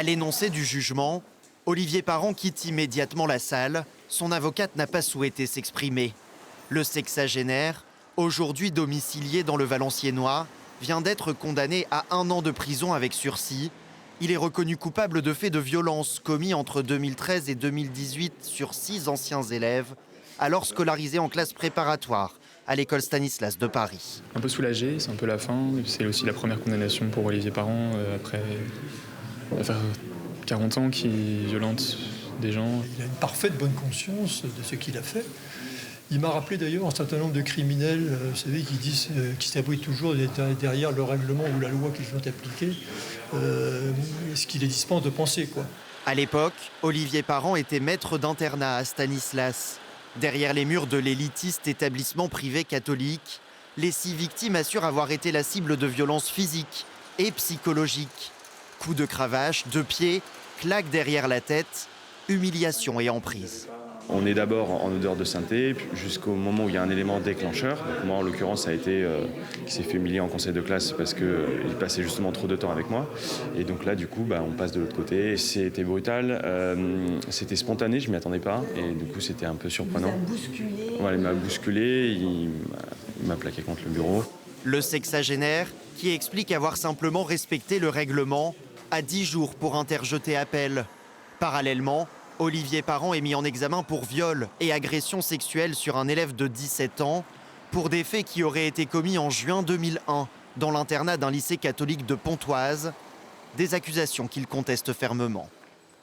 À l'énoncé du jugement, Olivier Parent quitte immédiatement la salle. Son avocate n'a pas souhaité s'exprimer. Le sexagénaire, aujourd'hui domicilié dans le Valenciennois, vient d'être condamné à 1 an de prison avec sursis. Il est reconnu coupable de faits de violence commis entre 2013 et 2018 sur 6 anciens élèves, alors scolarisés en classe préparatoire à l'école Stanislas de Paris. Un peu soulagé, c'est un peu la fin. C'est aussi la première condamnation pour Olivier Parent après 40 ans qui violente des gens. Il a une parfaite bonne conscience de ce qu'il a fait. Il m'a rappelé d'ailleurs un certain nombre de criminels, vous savez, qui disent, qui s'abritent toujours derrière le règlement ou la loi qu'ils ont appliquée, ce qui les dispense de penser, quoi. À l'époque, Olivier Parent était maître d'internat à Stanislas. Derrière les murs de l'élitiste établissement privé catholique, les 6 victimes assurent avoir été la cible de violences physiques et psychologiques. Coups de cravache, de pied, claques derrière la tête, humiliation et emprise. On est d'abord en odeur de sainteté jusqu'au moment où il y a un élément déclencheur. Donc moi, en l'occurrence, ça a été qui s'est fait humilier en conseil de classe parce qu'il passait justement trop de temps avec moi. Et donc là, du coup, on passe de l'autre côté. C'était brutal, c'était spontané, je ne m'y attendais pas. Et du coup, c'était un peu surprenant. Il vous a bousculé. Voilà, il m'a bousculé, il m'a plaqué contre le bureau. Le sexagénaire, qui explique avoir simplement respecté le règlement, a 10 jours pour interjeter appel. Parallèlement, Olivier Parent est mis en examen pour viol et agression sexuelle sur un élève de 17 ans pour des faits qui auraient été commis en juin 2001 dans l'internat d'un lycée catholique de Pontoise, des accusations qu'il conteste fermement.